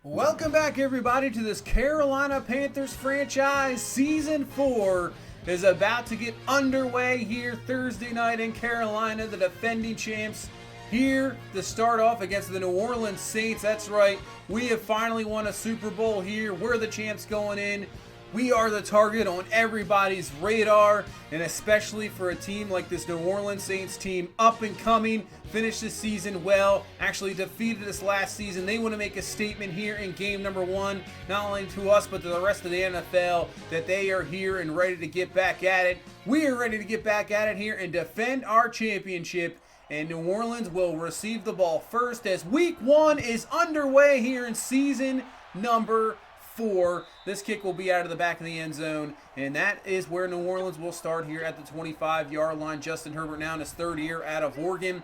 Welcome back, everybody, to this Carolina Panthers franchise. Season 4 is about to get underway here Thursday night in Carolina. The defending champs here to start off against the New Orleans Saints. That's right, we have finally won a Super Bowl here. We're the champs going in. We are the target on everybody's radar, and especially for a team like this New Orleans Saints team, up and coming, finished the season well, actually defeated us last season. They want to make a statement here in game number 1, not only to us but to the rest of the NFL, that they are here and ready to get back at it. We are ready to get back at it here and defend our championship, and New Orleans will receive the ball first as week 1 is underway here in season number 4. This kick will be out of the back of the end zone, and that is where New Orleans will start here at the 25-yard line. Justin Herbert, now in his third year out of Oregon,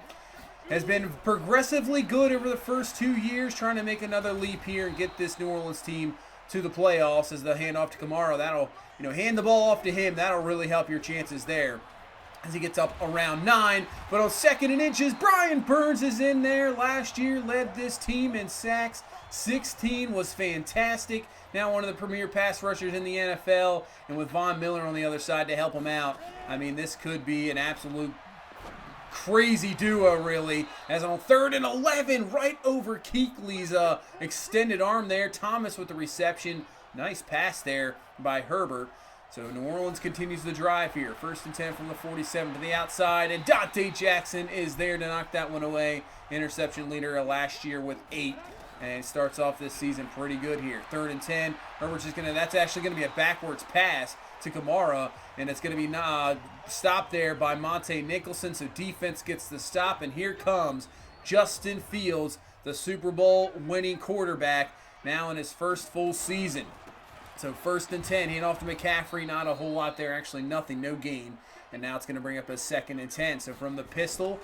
has been progressively good over the first 2 years, trying to make another leap here and get this New Orleans team to the playoffs. As the handoff to Kamara, that'll, hand the ball off to him. That'll really help your chances there as he gets up around 9. But on 2nd and inches, Brian Burns is in there. Last year led this team in sacks. 16 was fantastic. Now one of the premier pass rushers in the NFL, and with Von Miller on the other side to help him out, I mean, this could be an absolute crazy duo, really. As on 3rd and 11, right over Kuechly's extended arm there. Thomas with the reception. Nice pass there by Herbert. So New Orleans continues the drive here. 1st and 10 from the 47 to the outside, and Dante Jackson is there to knock that one away. Interception leader last year with 8. And it starts off this season pretty good here. 3rd and 10. Herbert's just that's actually going to be a backwards pass to Kamara, and it's going to be stopped there by Monte Nicholson. So defense gets the stop, and here comes Justin Fields, the Super Bowl winning quarterback, now in his first full season. So 1st and 10, hand off to McCaffrey. Not a whole lot there, actually nothing, no gain. And now it's going to bring up a 2nd and 10. So from the pistol,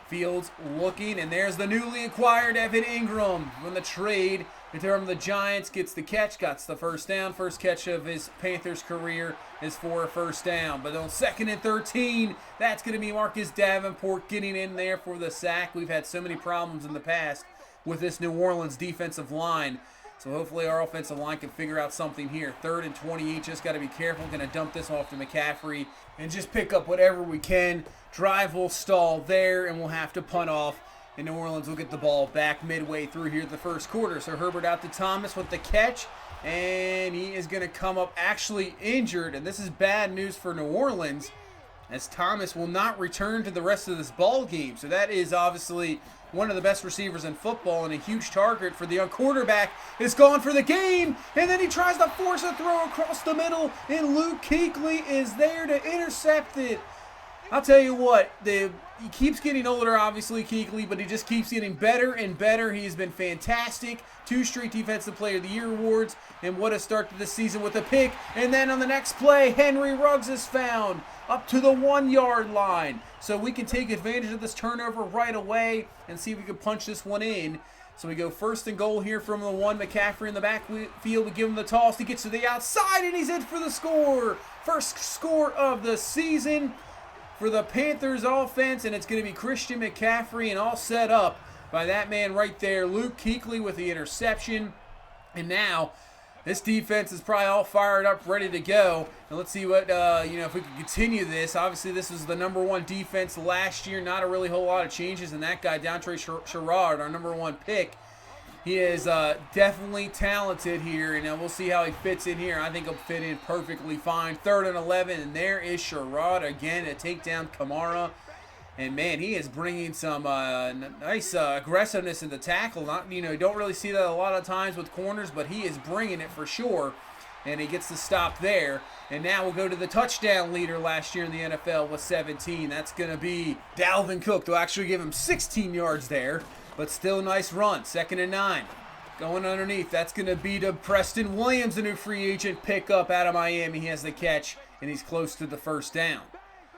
Fields looking, and there's the newly acquired Evan Ingram from the trade from the Giants. Gets the catch, got the first down. First catch of his Panthers career is for a first down. But on 2nd and 13, that's going to be Marcus Davenport getting in there for the sack. We've had so many problems in the past with this New Orleans defensive line. So hopefully our offensive line can figure out something here. 3rd and 28, just got to be careful. Going to dump this off to McCaffrey and just pick up whatever we can. Drive will stall there, and we'll have to punt off. And New Orleans will get the ball back midway through here the first quarter. So Herbert out to Thomas with the catch, and he is going to come up actually injured. And this is bad news for New Orleans, as Thomas will not return to the rest of this ball game. So that is obviously one of the best receivers in football and a huge target for the young quarterback. Is gone for the game, and then he tries to force a throw across the middle, and Luke Kuechly is there to intercept it. I'll tell you what, he keeps getting older, obviously, Kuechly, but he just keeps getting better and better. He has been fantastic. 2 straight Defensive Player of the Year awards, and what a start to the season with a pick. And then on the next play, Henry Ruggs is found up to the 1-yard line. So we can take advantage of this turnover right away and see if we can punch this one in. So we go 1st and goal here from the 1. McCaffrey in the backfield. We give him the toss. He gets to the outside, and he's in for the score. First score of the season for the Panthers offense, and it's going to be Christian McCaffrey, and all set up by that man right there, Luke Kuechly, with the interception. And now this defense is probably all fired up, ready to go. And let's see what, if we can continue this. Obviously, this was the number 1 defense last year. Not a really whole lot of changes in that guy, Dontre Sherrard, our number 1 pick. He is definitely talented here, and we'll see how he fits in here. I think he'll fit in perfectly fine. 3rd and 11, and there is Sherrod again to take down Kamara. And, man, he is bringing some nice aggressiveness in the tackle. Don't really see that a lot of times with corners, but he is bringing it for sure. And he gets the stop there. And now we'll go to the touchdown leader last year in the NFL with 17. That's going to be Dalvin Cook. They'll actually give him 16 yards there. But still nice run. 2nd and 9. Going underneath. That's going to be to Preston Williams, the new free agent pickup out of Miami. He has the catch, and he's close to the first down.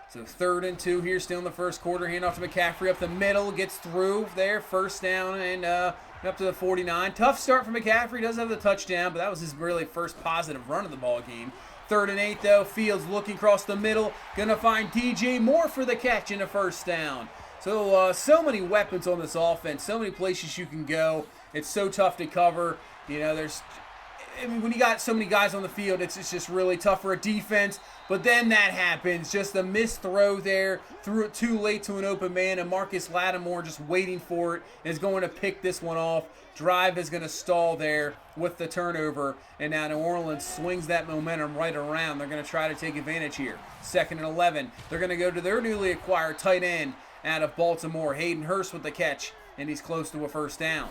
So 3rd and 2 here, still in the first quarter. Hand off to McCaffrey up the middle. Gets through there. First down and up to the 49. Tough start for McCaffrey. Does have the touchdown, but that was his really first positive run of the ball game. 3rd and 8, though. Fields looking across the middle. Going to find DJ Moore for the catch and a first down. So many weapons on this offense, so many places you can go. It's so tough to cover. When you got so many guys on the field, it's just really tough for a defense. But then that happens. Just a missed throw there. Threw it too late to an open man, and Marcus Lattimore just waiting for it is going to pick this one off. Drive is going to stall there with the turnover, and now New Orleans swings that momentum right around. They're going to try to take advantage here. 2nd and 11. They're going to go to their newly acquired tight end out of Baltimore, Hayden Hurst with the catch, and he's close to a first down.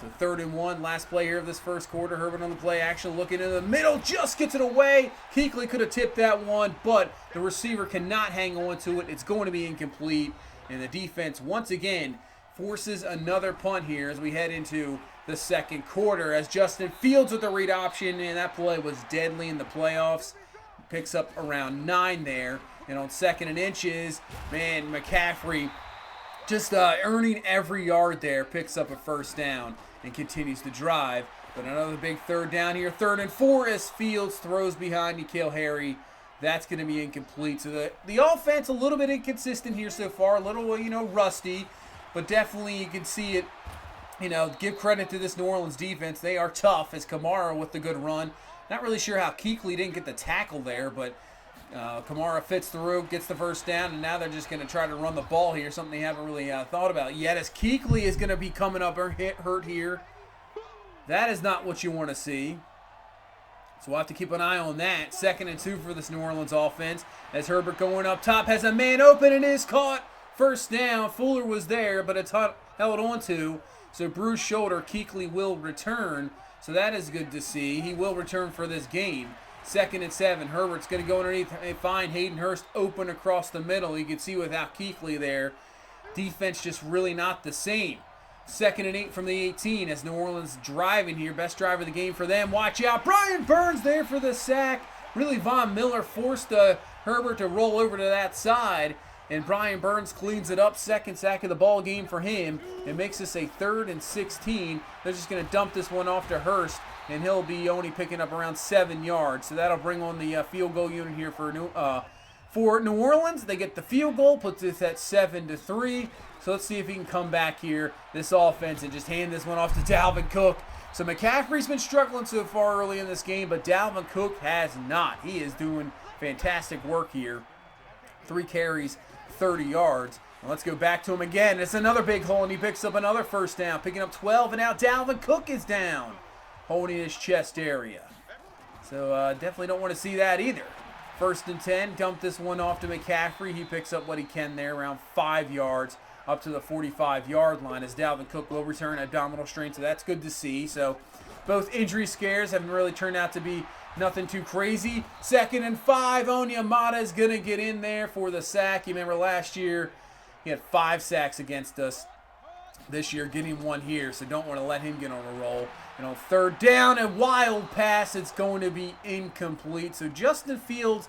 So 3rd and 1, last play here of this first quarter. Herbert on the play action, looking in the middle, just gets it away. Kuechly could have tipped that one, but the receiver cannot hang on to it. It's going to be incomplete, and the defense once again forces another punt here as we head into the second quarter. As Justin Fields with the read option, and that play was deadly in the playoffs. Picks up around 9 there, and on 2nd and inches, man, McCaffrey just earning every yard there, picks up a first down and continues to drive. But another big 3rd down here. 3rd and 4 as Fields throws behind N'Keal Harry. That's going to be incomplete. So the offense a little bit inconsistent here so far. A little, rusty. But definitely you can see it. Give credit to this New Orleans defense. They are tough as Kamara with the good run. Not really sure how Kuechly didn't get the tackle there, but Kamara fits through, gets the first down, and now they're just going to try to run the ball here, something they haven't really thought about yet, as Kuechly is going to be coming up or hurt here. That is not what you want to see. So we'll have to keep an eye on that. 2nd and 2 for this New Orleans offense, as Herbert going up top has a man open and is caught. First down. Fuller was there, but it's held on to. So bruised shoulder, Kuechly will return. So that is good to see. He will return for this game. 2nd and 7. Herbert's going to go underneath and find Hayden Hurst open across the middle. You can see without Kuechly there, defense just really not the same. 2nd and 8 from the 18 as New Orleans driving here. Best drive of the game for them. Watch out. Brian Burns there for the sack. Really, Von Miller forced Herbert to roll over to that side. And Brian Burns cleans it up. 2nd sack of the ball game for him. It makes this a 3rd and 16. They're just going to dump this one off to Hurst, and he'll be only picking up around 7 yards. So that'll bring on the field goal unit here for New Orleans. They get the field goal, puts this at 7-3. So let's see if he can come back here, this offense, and just hand this one off to Dalvin Cook. So McCaffrey's been struggling so far early in this game, but Dalvin Cook has not. He is doing fantastic work here. 3 carries, 30 yards. Well, let's go back to him again. It's another big hole, and he picks up another first down, picking up 12, and now Dalvin Cook is down, holding his chest area. So definitely don't want to see that either. 1st and 10, dump this one off to McCaffrey. He picks up what he can there, around 5 yards, up to the 45-yard line, as Dalvin Cook will return abdominal strain, so that's good to see. So both injury scares haven't really turned out to be nothing too crazy. 2nd and 5, Onyemata is going to get in there for the sack. You remember last year he had 5 sacks against us. This year getting 1 here, so don't want to let him get on a roll. And on 3rd down, a wild pass. It's going to be incomplete. So Justin Fields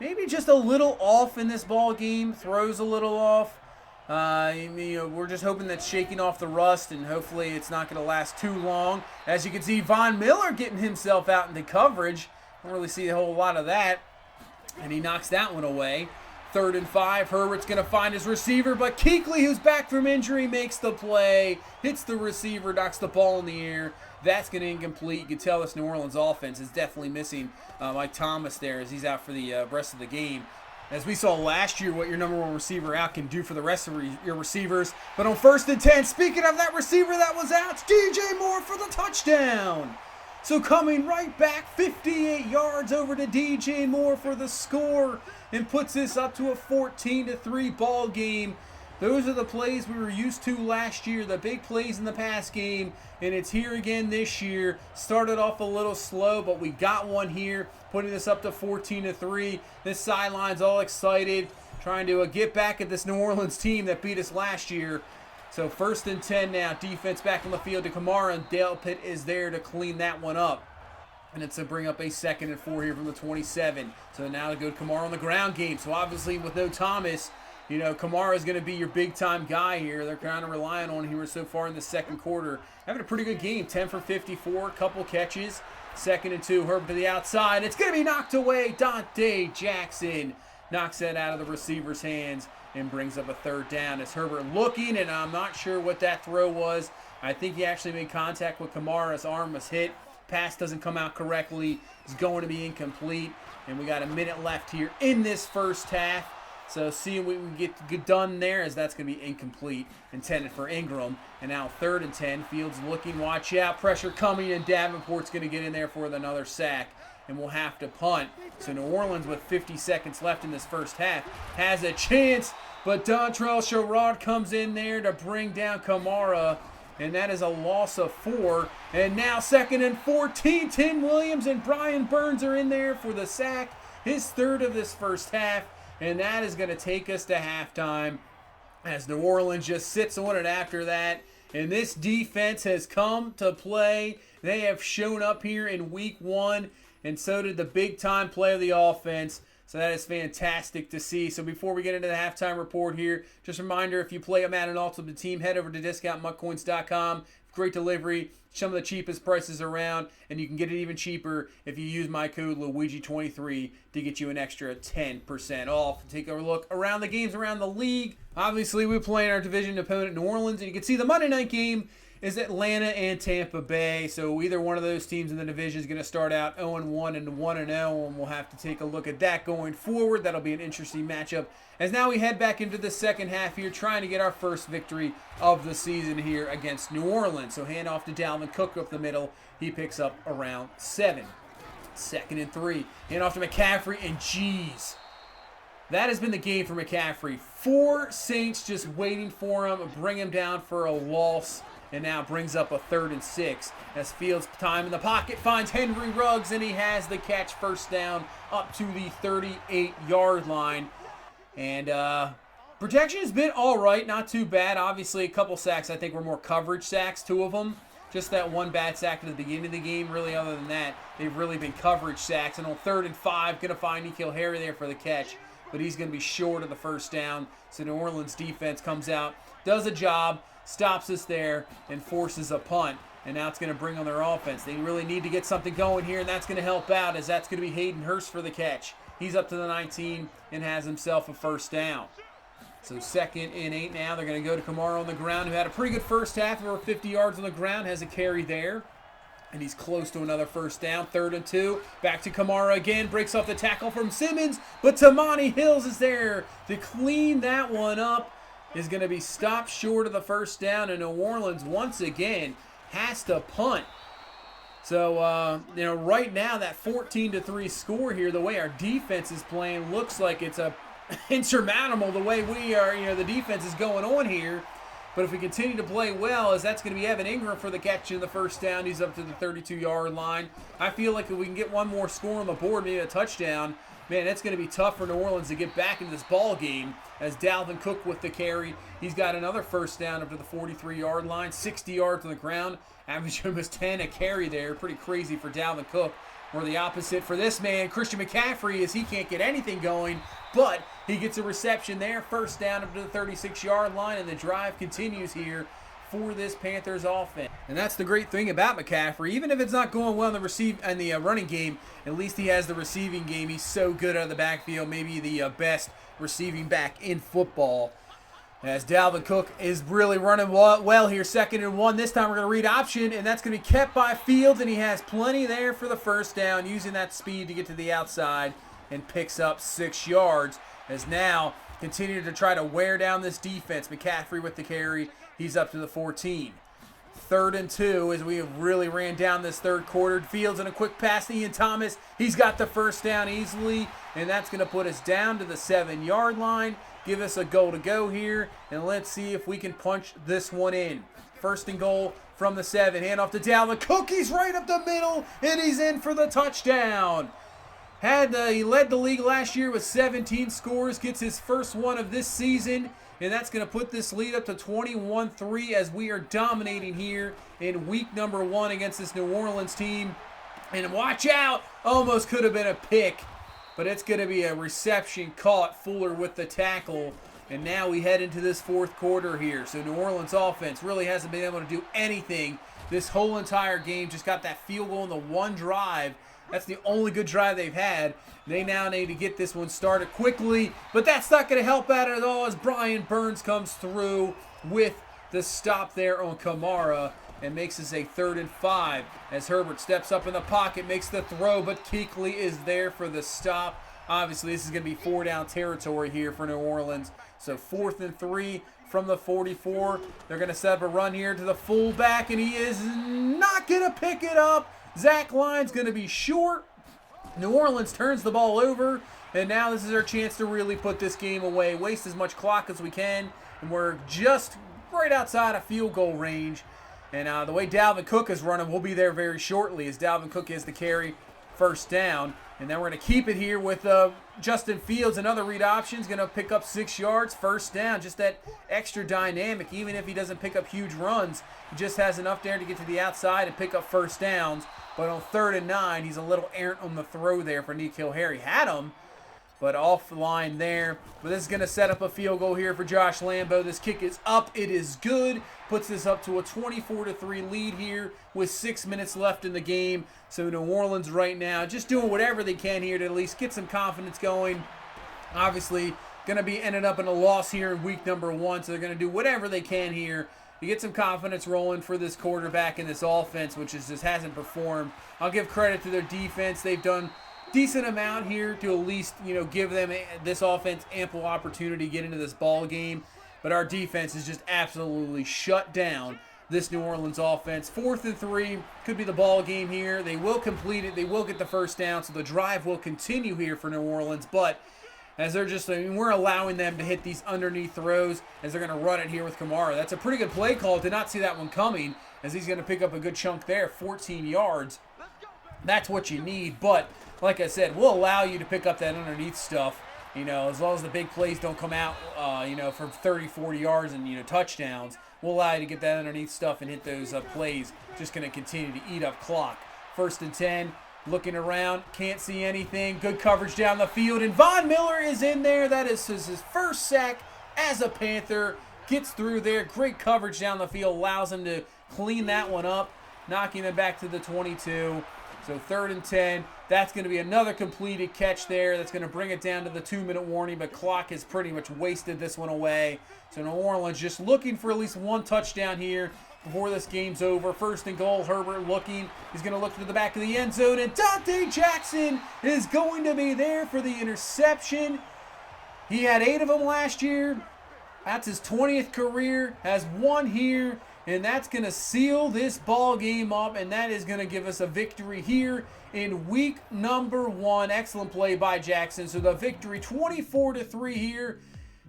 maybe just a little off in this ball game. Throws a little off. We're just hoping that's shaking off the rust, and hopefully it's not going to last too long. As you can see, Von Miller getting himself out into coverage. Don't really see a whole lot of that. And he knocks that one away. 3rd and 5, Herbert's going to find his receiver, but Kuechly, who's back from injury, makes the play, hits the receiver, knocks the ball in the air. That's going to incomplete. You can tell this New Orleans offense is definitely missing Mike Thomas there as he's out for the rest of the game. As we saw last year, what your number 1 receiver out can do for the rest of your receivers. But on 1st and 10, speaking of that receiver that was out, it's DJ Moore for the touchdown. So coming right back, 58 yards over to DJ Moore for the score, and puts this up to a 14-3 ball game. Those are the plays we were used to last year, the big plays in the pass game, and it's here again this year. Started off a little slow, but we got one here, putting this up to 14-3. This sideline's all excited, trying to get back at this New Orleans team that beat us last year. So 1st and 10 now, defense back on the field to Kamara, and Dale Pitt is there to clean that one up. And it's to bring up a 2nd and 4 here from the 27. So now to go to Kamara on the ground game. So obviously with no Thomas, Kamara is going to be your big-time guy here. They're kind of relying on him so far in the second quarter. Having a pretty good game, 10 for 54, couple catches. 2nd and 2, Herbert to the outside. It's going to be knocked away. Dante Jackson knocks that out of the receiver's hands and brings up a 3rd down. As Herbert looking, and I'm not sure what that throw was. I think he actually made contact with Kamara's arm was hit. Pass doesn't come out correctly. It's going to be incomplete. And we got a minute left here in this first half. So seeing what we can get done there, as that's going to be incomplete, intended for Ingram. And now 3rd and 10. Fields looking, watch out, pressure coming, and Davenport's going to get in there for another sack. And we'll have to punt. So New Orleans, with 50 seconds left in this first half, has a chance. But Dontrell Sherrod comes in there to bring down Kamara. And that is a loss of 4. And now 2nd and 14. Tim Williams and Brian Burns are in there for the sack. His 3rd of this first half. And that is going to take us to halftime, as New Orleans just sits on it after that. And this defense has come to play. They have shown up here in week 1. And so did the big-time play of the offense. So that is fantastic to see. So before we get into the halftime report here, just a reminder, if you play a Madden Ultimate Team, head over to discountmuckcoins.com. Great delivery, some of the cheapest prices around, and you can get it even cheaper if you use my code Luigi23 to get you an extra 10% off. Take a look around the games around the league. Obviously, we're playing our division opponent, New Orleans, and you can see the Monday night game is Atlanta and Tampa Bay. So either one of those teams in the division is going to start out 0-1 and 1-0, and we'll have to take a look at that going forward. That'll be an interesting matchup, as now we head back into the second half here, trying to get our first victory of the season here against New Orleans. So hand off to Dalvin Cook up the middle. He picks up around 7. 2nd and 3. Hand off to McCaffrey, and geez, that has been the game for McCaffrey. 4 Saints just waiting for him, bring him down for a loss. And now brings up a 3rd and 6 as Fields' time in the pocket finds Henry Ruggs, and he has the catch, first down up to the 38-yard line. And protection has been all right, not too bad. Obviously, a couple sacks I think were more coverage sacks, 2 of them. Just that one bad sack at the beginning of the game. Really, other than that, they've really been coverage sacks. And on 3rd and 5, going to find N'Keal Harry there for the catch. But he's going to be short of the first down. So New Orleans defense comes out, does a job, stops us there, and forces a punt. And now it's going to bring on their offense. They really need to get something going here, and that's going to help out, as that's going to be Hayden Hurst for the catch. He's up to the 19 and has himself a first down. So 2nd and 8 now. They're going to go to Kamara on the ground, who had a pretty good first half, over 50 yards on the ground, has a carry there. And he's close to another first down. 3rd and 2. Back to Kamara again. Breaks off the tackle from Simmons. But Tamani Hills is there to clean that one up. Is going to be stopped short of the first down. And New Orleans, once again, has to punt. So, right now, that 14-3 score here, the way our defense is playing, looks like it's insurmountable the way we are, the defense is going on here. But if we continue to play well, as that's going to be Evan Ingram for the catch in the first down. He's up to the 32-yard line. I feel like if we can get one more score on the board, maybe a touchdown, man, it's going to be tough for New Orleans to get back into this ball game. As Dalvin Cook with the carry, he's got another first down up to the 43-yard line, 60 yards on the ground, average almost 10 a carry there. Pretty crazy for Dalvin Cook. Or the opposite for this man, Christian McCaffrey, as he can't get anything going, but he gets a reception there, first down up to the 36-yard line, and the drive continues here for this Panthers offense. And that's the great thing about McCaffrey. Even if it's not going well in the running game, at least he has the receiving game. He's so good out of the backfield, maybe the best receiving back in football. As Dalvin Cook is really running well here, 2nd and 1. This time we're going to read option, and that's going to be kept by Fields, and he has plenty there for the first down, using that speed to get to the outside, and picks up 6 yards. As now continue to try to wear down this defense. McCaffrey with the carry. He's up to the 14. 3rd and 2 as we have really ran down this third quarter. Fields in a quick pass to Ian Thomas. He's got the first down easily, and that's going to put us down to the 7-yard line. Give us a goal to go here, and let's see if we can punch this one in. 1st and goal from the 7. Hand off to Dalvin Cook. He's right up the middle, and he's in for the touchdown. He led the league last year with 17 scores, gets his first one of this season, and that's going to put this lead up to 21-3 as we are dominating here in week number 1 against this New Orleans team. And watch out, almost could have been a pick, but it's going to be a reception caught. Fuller with the tackle, and now we head into this 4th quarter here. So New Orleans offense really hasn't been able to do anything this whole entire game. Just got that field goal in the one drive. That's the only good drive they've had. They now need to get this one started quickly, but that's not going to help out at all as Brian Burns comes through with the stop there on Kamara and makes this a 3rd and 5 as Herbert steps up in the pocket, makes the throw, but Kuechly is there for the stop. Obviously, this is going to be 4-down territory here for New Orleans. So 4th and 3 from the 44. They're going to set up a run here to the fullback, and he is not going to pick it up. Zach Lyne's going to be short. New Orleans turns the ball over, and now this is our chance to really put this game away, waste as much clock as we can, and we're just right outside of field goal range. And the way Dalvin Cook is running, we'll be there very shortly as Dalvin Cook is the carry, 1st down. And then we're going to keep it here with Justin Fields, another read option. He's going to pick up 6 yards, 1st down. Just that extra dynamic. Even if he doesn't pick up huge runs, he just has enough there to get to the outside and pick up 1st downs. But on 3rd and 9, he's a little errant on the throw there for N'Keal Harry. Had him, but off the line there. But this is going to set up a field goal here for Josh Lambo. This kick is up. It is good. Puts this up to a 24-3 lead here with 6 minutes left in the game. So New Orleans right now just doing whatever they can here to at least get some confidence going. Obviously, going to be ended up in a loss here in week number 1. So they're going to do whatever they can here to get some confidence rolling for this quarterback and this offense, which just hasn't performed. I'll give credit to their defense. They've done decent amount here to at least, give them this offense ample opportunity to get into this ball game. But our defense is just absolutely shut down this New Orleans offense. 4th and 3 could be the ball game here. They will complete it. They will get the 1st down, so the drive will continue here for New Orleans. But as they're just, we're allowing them to hit these underneath throws as they're going to run it here with Kamara. That's a pretty good play call. Did not see that one coming as he's going to pick up a good chunk there, 14 yards. That's what you need. But like I said, we'll allow you to pick up that underneath stuff. As long as the big plays don't come out, for 30, 40 yards and, touchdowns, we'll allow you to get that underneath stuff and hit those plays. Just going to continue to eat up clock. 1st and 10, looking around, can't see anything. Good coverage down the field, and Von Miller is in there. That is his 1st sack as a Panther. Gets through there. Great coverage down the field, allows him to clean that one up, knocking him back to the 22. So 3rd and 10. That's going to be another completed catch there. That's going to bring it down to the 2-minute warning, but clock has pretty much wasted this one away. So New Orleans just looking for at least 1 touchdown here before this game's over. 1st and goal, Herbert looking. He's going to look to the back of the end zone, and Dante Jackson is going to be there for the interception. He had 8 of them last year. That's his 20th career, has 1 here. And that's going to seal this ball game up, and that is going to give us a victory here in week number 1. Excellent play by Jackson. So the victory 24-3 here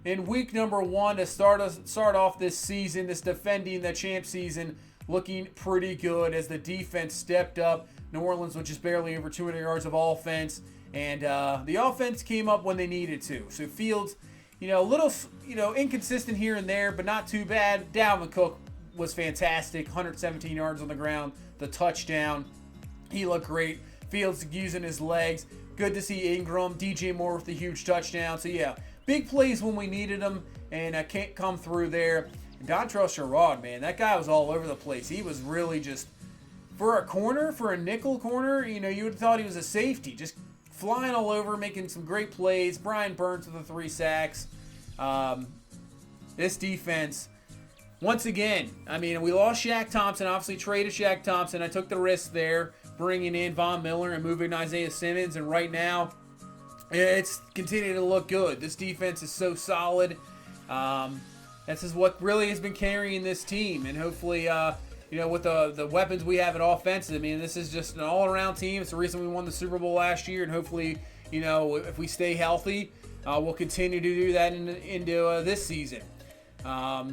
in week number 1 to start off this season, this defending the champ season, looking pretty good as the defense stepped up. New Orleans was just barely over 200 yards of offense, and the offense came up when they needed to. So Fields, a little, inconsistent here and there, but not too bad. Dalvin Cook was fantastic. 117 yards on the ground, the touchdown. He looked great. Fields using his legs. Good to see Ingram. DJ Moore with the huge touchdown. So yeah, big plays when we needed them, and I can't come through there. Dontrell Sherrod, man, that guy was all over the place. He was really just, for a nickel corner, you would have thought he was a safety. Just flying all over, making some great plays. Brian Burns with the 3 sacks. This defense, once again, we lost Shaq Thompson, obviously traded Shaq Thompson. I took the risk there, bringing in Von Miller and moving Isaiah Simmons, and right now, it's continuing to look good. This defense is so solid. This is what really has been carrying this team, and hopefully, with the weapons we have at offensive, this is just an all-around team. It's the reason we won the Super Bowl last year, and hopefully, if we stay healthy, we'll continue to do that into this season.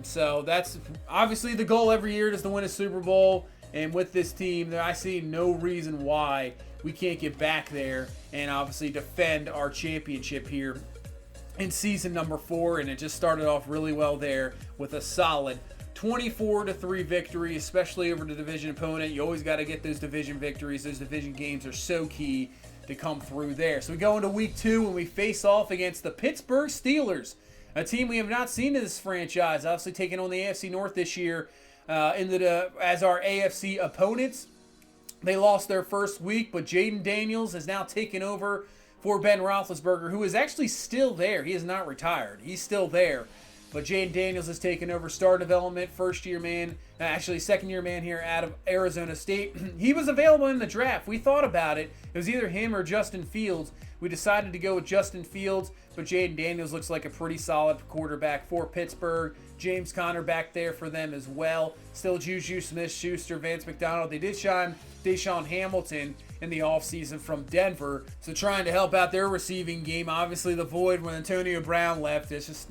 So that's obviously the goal every year is to win a Super Bowl. And with this team, I see no reason why we can't get back there and obviously defend our championship here in season number 4. And it just started off really well there with a solid 24-3 victory, especially over the division opponent. You always got to get those division victories. Those division games are so key to come through there. So we go into week 2 when we face off against the Pittsburgh Steelers. A team we have not seen in this franchise, obviously taking on the AFC North this year as our AFC opponents. They lost their first week, but Jaden Daniels has now taken over for Ben Roethlisberger, who is actually still there. He is not retired. He's still there. But Jaden Daniels has taken over star development, first-year man, actually second-year man here out of Arizona State. He was available in the draft. We thought about it. It was either him or Justin Fields. We decided to go with Justin Fields, but Jaden Daniels looks like a pretty solid quarterback for Pittsburgh. James Conner back there for them as well. Still Juju Smith-Schuster, Vance McDonald. They did sign Deshaun Hamilton in the offseason from Denver, so trying to help out their receiving game. Obviously, the void when Antonio Brown left, it's just,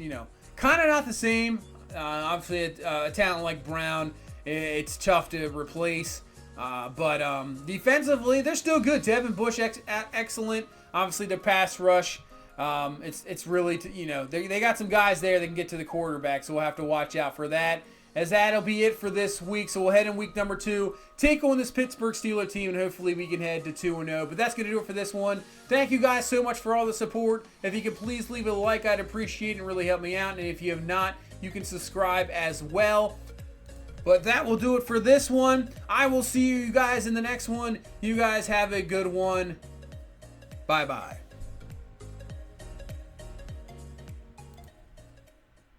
kind of not the same. Obviously, a talent like Brown, it's tough to replace. But defensively, they're still good. Devin Bush, excellent. Obviously, their pass rush, it's really, they got some guys there that can get to the quarterback, so we'll have to watch out for that. As that'll be it for this week, so we'll head in week number 2, take on this Pittsburgh Steelers team, and hopefully we can head to 2-0. But that's going to do it for this one. Thank you guys so much for all the support. If you could please leave a like, I'd appreciate it and really help me out. And if you have not, you can subscribe as well. But that will do it for this one. I will see you guys in the next one. You guys have a good one. Bye-bye.